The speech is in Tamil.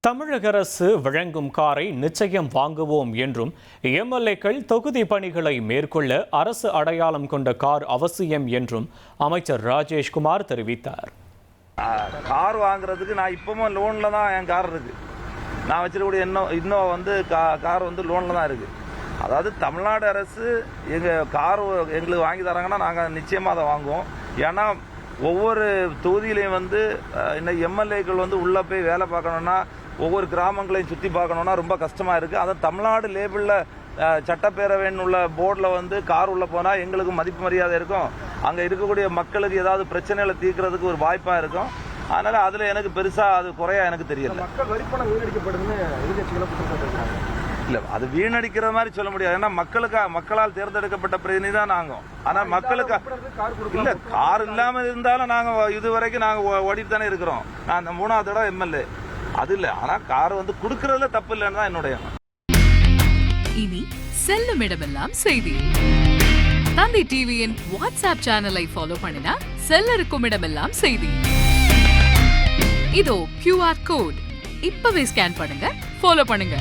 தமிழக அரசு வழங்கும் காரை நிச்சயம் வாங்குவோம் என்றும் எம்எல்ஏக்கள் தொகுதி பணிகளை மேற்கொள்ள அரசு அடையாளம் கொண்ட கார் அவசியம் என்றும் அமைச்சர் ராஜேஷ்குமார் தெரிவித்தார். கார் வாங்குறதுக்கு நான் இப்பவும் லோன்ல தான் என் கார் இருக்கு. நான் வச்சிருக்கக்கூடிய இன்னும் வந்து கார் வந்து லோன்ல தான் இருக்கு. அதாவது தமிழ்நாடு அரசு கார் எங்களுக்கு வாங்கி தராங்கன்னா நாங்கள் நிச்சயமாக அதை வாங்குவோம். ஏன்னா ஒவ்வொரு தொகுதியிலையும் வந்து இன்னைக்கு எம்எல்ஏக்கள் வந்து உள்ளே போய் வேலை பார்க்கணுன்னா ஒவ்வொரு கிராமங்களையும் சுற்றி பார்க்கணுன்னா ரொம்ப கஷ்டமாக இருக்குது. அதுவும் தமிழ்நாடு லேபிளில் சட்டப்பேரவைன்னு உள்ள போர்டில் வந்து கார் உள்ளே போனால் எங்களுக்கு மதிப்பு மரியாதை இருக்கும். அங்கே இருக்கக்கூடிய மக்களுக்கு ஏதாவது பிரச்சனைகளை தீர்க்கறதுக்கு ஒரு வாய்ப்பாக இருக்கும். அதனால் அதில் எனக்கு பெருசாக அது குறையா எனக்கு தெரியல. மக்கள் வரிப்பணம் வீணடிக்கப்படுதுன்னு எதிர்கட்சிகளை குற்றச்சாட்டு. இல்லை, அது வீணடிக்கிற மாதிரி சொல்ல முடியாது. ஏன்னா மக்களால் தேர்ந்தெடுக்கப்பட்ட பிரதிநிதி தான் நாங்கள். ஆனால் மக்களுக்கு இல்லை, கார் இல்லாமல் இருந்தாலும் நாங்கள் இதுவரைக்கும் நாங்கள் ஓடிட்டு தானே இருக்கிறோம். நான் அந்த 3வது தடவை எம்எல்ஏ அது இல்லை. ஆனால் கார் வந்து கொடுக்கறதுல தப்பு இல்லைன்னு தான் என்னுடைய. இனி செல்லும் இடமெல்லாம் செய்தி. தந்தி டிவியின் வாட்ஸ்அப் சேனலை ஃபாலோ பண்ணினா செல்ல இருக்கும் இடமெல்லாம் செய்தி. இதோ QR கோட் இப்பவே ஸ்கேன் பண்ணுங்க, ஃபாலோ பண்ணுங்க.